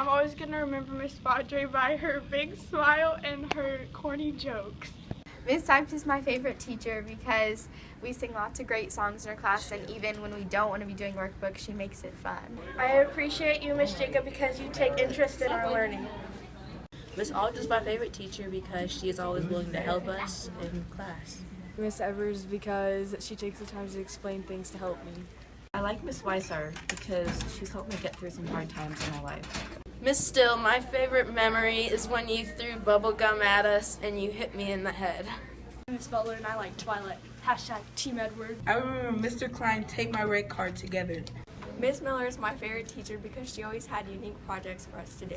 I'm always going to remember Miss Padre by her big smile and her corny jokes. Miss Sipes is my favorite teacher because we sing lots of great songs in her class, and even when we don't want to be doing workbooks, she makes it fun. I appreciate you, Miss Jacob, because you take interest in our learning. Miss Alt is my favorite teacher because she is always willing to help us in class. Miss Evers because she takes the time to explain things to help me. I like Miss Weiser because she's helped me get through some hard times in my life. Miss Still, my favorite memory is when you threw bubble gum at us and you hit me in the head. Miss Butler and I like Twilight. #Team Edward. I remember Mr. Klein take my rate card together. Miss Miller is my favorite teacher because she always had unique projects for us to do.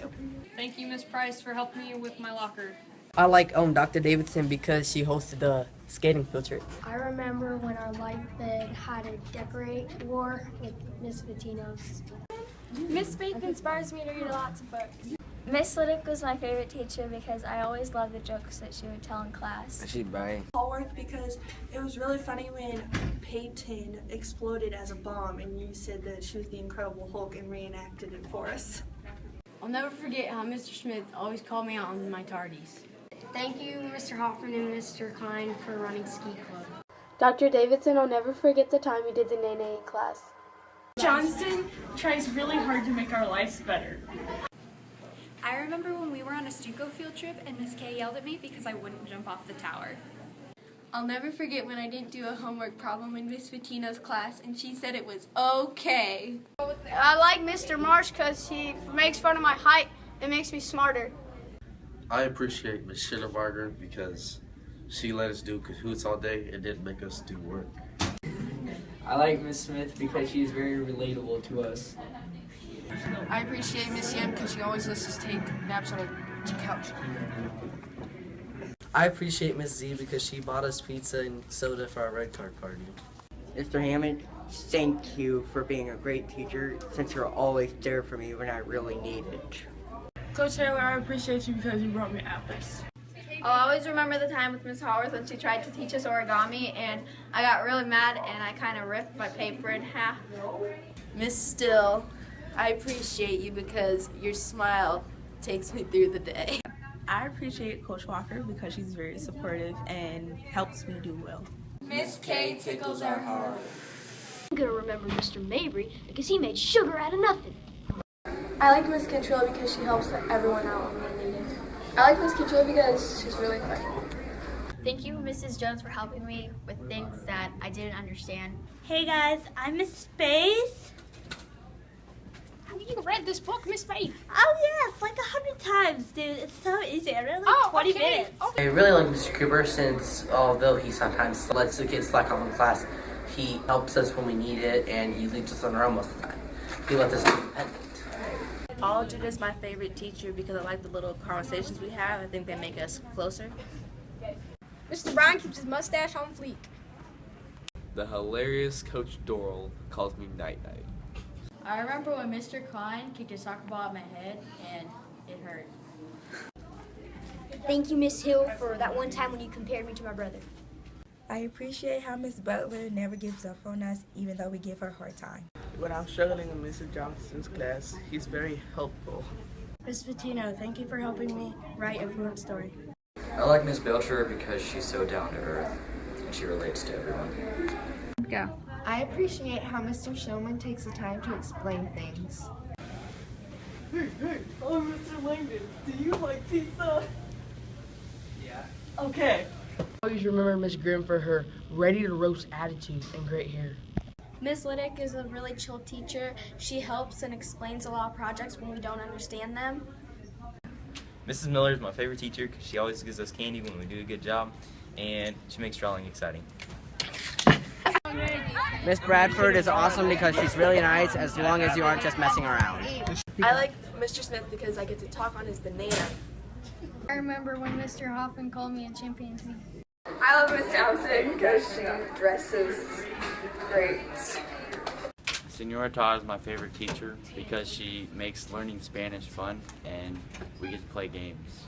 Thank you, Miss Price, for helping me with my locker. I like Dr. Davidson because she hosted the skating field trip. I remember when our life ed had a decorate war with Miss Vitinos. Miss Faith inspires me to read lots of books. Miss Liddick was my favorite teacher because I always loved the jokes that she would tell in class. She's Brian. Hallworth because it was really funny when Peyton exploded as a bomb and you said that she was the Incredible Hulk and reenacted it for us. I'll never forget how Mr. Smith always called me out on my tardies. Thank you, Mr. Hoffman and Mr. Klein, for running Ski Club. Dr. Davidson, I'll never forget the time you did the Nene in class. Johnston tries really hard to make our lives better. I remember when we were on a Stuco field trip and Miss K yelled at me because I wouldn't jump off the tower. I'll never forget when I didn't do a homework problem in Miss Vitino's class and she said it was okay. I like Mr. Marsh because he makes fun of my height and makes me smarter. I appreciate Miss Schitterbarger because she let us do Kahoots all day and didn't make us do work. I like Miss Smith because she's very relatable to us. I appreciate Miss Yam because she always lets us take naps on the couch. I appreciate Miss Z because she bought us pizza and soda for our red card party. Mr. Hammond, thank you for being a great teacher since you're always there for me when I really need it. Coach Taylor, I appreciate you because you brought me apples. I'll always remember the time with Miss Haworth when she tried to teach us origami and I got really mad and I kind of ripped my paper in half. Miss Still, I appreciate you because your smile takes me through the day. I appreciate Coach Walker because she's very supportive and helps me do well. Miss K tickles our heart. I'm going to remember Mr. Mabry because he made sugar out of nothing. I like Miss Cantrell because she helps everyone out when they need it. I like Miss Cantrell because she's really funny. Thank you, Mrs. Jones, for helping me with things that I didn't understand. Hey guys, I'm Miss Space. You read this book, Miss Faith? Oh yes, like 100 times, dude. It's so easy. I read like 20 minutes. I really like Mr. Cooper since although he sometimes lets the kids slack off in class, he helps us when we need it and he leaves us on our own most of the time. He lets us be independent. Aldred is my favorite teacher because I like the little conversations we have. I think they make us closer. Mr. Brown keeps his mustache on fleek. The hilarious Coach Doral calls me Night Night. I remember when Mr. Klein kicked a soccer ball at my head and it hurt. Thank you, Miss Hill, for that one time when you compared me to my brother. I appreciate how Miss Butler never gives up on us even though we give her a hard time. When I'm struggling in Mr. Johnston's class, he's very helpful. Miss Vitino, thank you for helping me write a fluent story. I like Miss Belcher because she's so down to earth and she relates to everyone. Go. I appreciate how Mr. Showman takes the time to explain things. Hey, oh, Mr. Langdon, do you like pizza? Yeah. Okay. I always remember Miss Grimm for her ready-to-roast attitude and great hair. Miss Liddick is a really chill teacher. She helps and explains a lot of projects when we don't understand them. Mrs. Miller is my favorite teacher because she always gives us candy when we do a good job, and she makes drawing exciting. Miss Bradford is awesome because she's really nice as long as you aren't just messing around. I like Mr. Smith because I get to talk on his banana. I remember when Mr. Hoffman called me a chimpanzee. I love Miss Townsend because she dresses great. Senora Todd is my favorite teacher because she makes learning Spanish fun and we get to play games.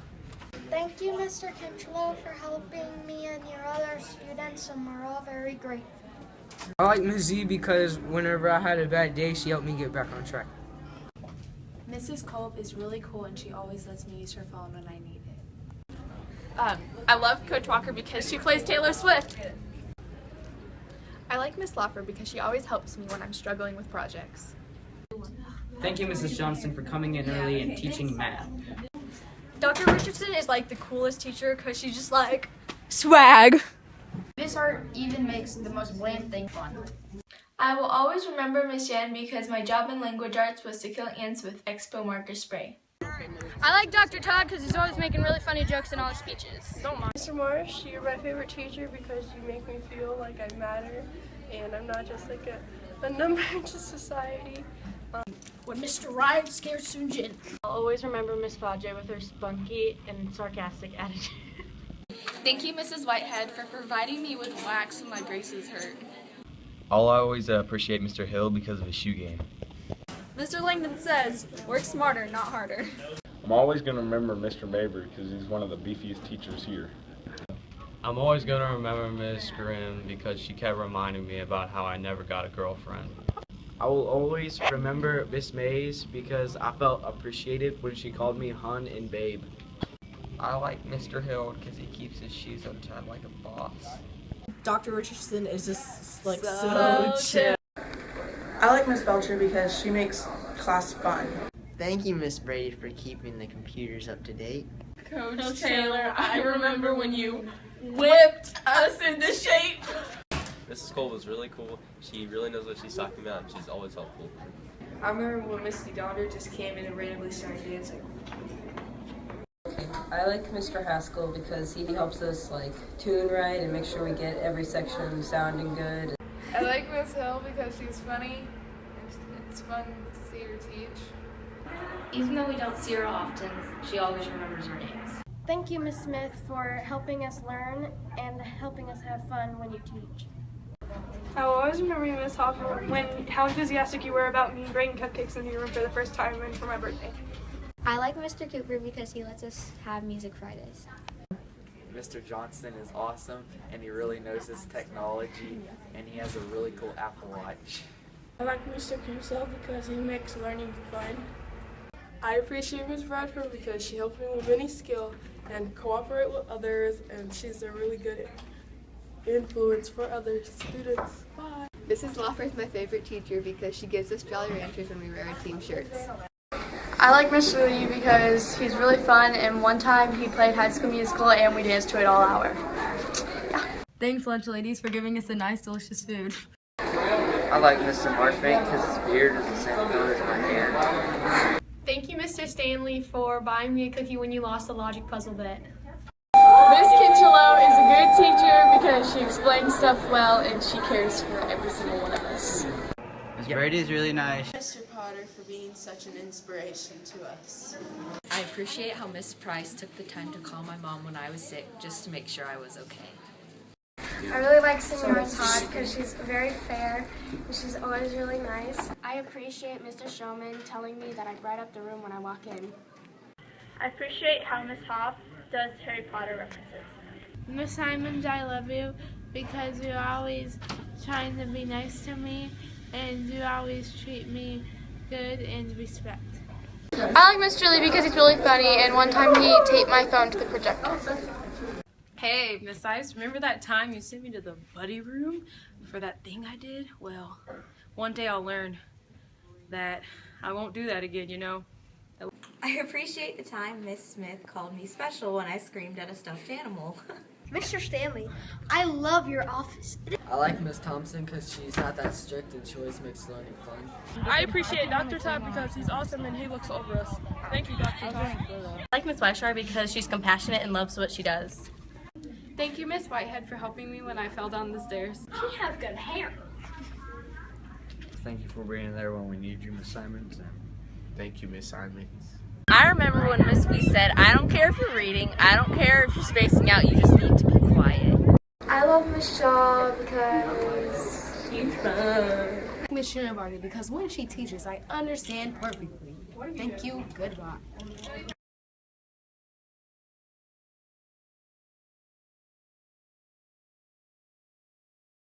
Thank you, Mr. Kinchlow, for helping me and your other students, and we're all very grateful. I like Miss Z because whenever I had a bad day, she helped me get back on track. Mrs. Kolb is really cool and she always lets me use her phone when I need it. I love Coach Walker because she plays Taylor Swift. I like Miss Loffer because she always helps me when I'm struggling with projects. Thank you, Mrs. Johnston, for coming in early and teaching math. Dr. Richardson is like the coolest teacher because she's just like, swag. Miss Art even makes the most bland thing fun. I will always remember Miss Yan because my job in language arts was to kill ants with Expo marker spray. I like Dr. Todd because he's always making really funny jokes in all his speeches. Mr. Morris, you're my favorite teacher because you make me feel like I matter and I'm not just like a number to society. When Mr. Ryan scared Soonjin. I'll always remember Miss Fadre with her spunky and sarcastic attitude. Thank you, Mrs. Whitehead, for providing me with wax when my braces hurt. I'll always appreciate Mr. Hill because of his shoe game. Mr. Langdon says, work smarter, not harder. I'm always going to remember Mr. Mabry because he's one of the beefiest teachers here. I'm always going to remember Miss Grimm because she kept reminding me about how I never got a girlfriend. I will always remember Miss Mays because I felt appreciated when she called me hun and babe. I like Mr. Hill because he keeps his shoes untied like a boss. Dr. Richardson is just like so chill. I like Miss Belcher because she makes class fun. Thank you, Miss Brady, for keeping the computers up to date. Coach Taylor, I remember when you whipped us into shape. Mrs. Cole was really cool. She really knows what she's talking about, and she's always helpful. I remember when Misty Donner just came in and randomly started dancing. I like Mr. Haskell because he helps us tune right and make sure we get every section sounding good. I like Miss Hill because she's funny. It's fun to see her teach. Even though we don't see her often, she always remembers our names. Thank you, Miss Smith, for helping us learn and helping us have fun when you teach. I will always remember you, Miss Hoffer, how enthusiastic you were about me bringing cupcakes into your room for the first time and for my birthday. I like Mr. Cooper because he lets us have Music Fridays. Mr. Johnston is awesome, and he really knows his technology, and he has a really cool Apple Watch. I like Mr. Kinsell because he makes learning fun. I appreciate Ms. Bradford because she helps me with any skill and cooperate with others, and she's a really good influence for other students. Bye. Mrs. Loffer is my favorite teacher because she gives us Jolly Ranchers when we wear our team shirts. I like Mr. Lee because he's really fun, and one time he played High School Musical and we danced to it all hour. Yeah. Thanks, lunch ladies, for giving us a nice, delicious food. I like Mr. Marshbank because his beard is the same color as my hair. Thank you, Mr. Stanley, for buying me a cookie when you lost a logic puzzle bet. Miss Kinchelow is a good teacher because she explains stuff well and she cares for every single one of us. Miss Brady is really nice. Mr. Potter for being such an inspiration to us. I appreciate how Miss Price took the time to call my mom when I was sick just to make sure I was okay. I really like Senora Todd because she's very fair and she's always really nice. I appreciate Mr. Showman telling me that I bright up the room when I walk in. I appreciate how Miss Hoff does Harry Potter references. Miss Simons, I love you because you're always trying to be nice to me and you always treat me good and respect. I like Mr. Lee because he's really funny, and one time he taped my phone to the projector. Hey, Miss Ice, remember that time you sent me to the buddy room for that thing I did? Well, one day I'll learn that I won't do that again, you know? I appreciate the time Miss Smith called me special when I screamed at a stuffed animal. Mr. Stanley, I love your office. I like Miss Thompson because she's not that strict and she always makes learning fun. I appreciate Dr. Todd because he's awesome and he looks over us. Thank you, Dr. Todd. I like Miss Weishar because she's compassionate and loves what she does. Thank you, Miss Whitehead, for helping me when I fell down the stairs. She has good hair. Thank you for being there when we need you, Miss Simons. And thank you, Miss Simons. I remember when Miss B said, I don't care if you're reading, I don't care if you're spacing out, you just need to be quiet. I love Miss Shaw because she's fun. Miss Shinobody because when she teaches, I understand perfectly. Thank you, goodbye.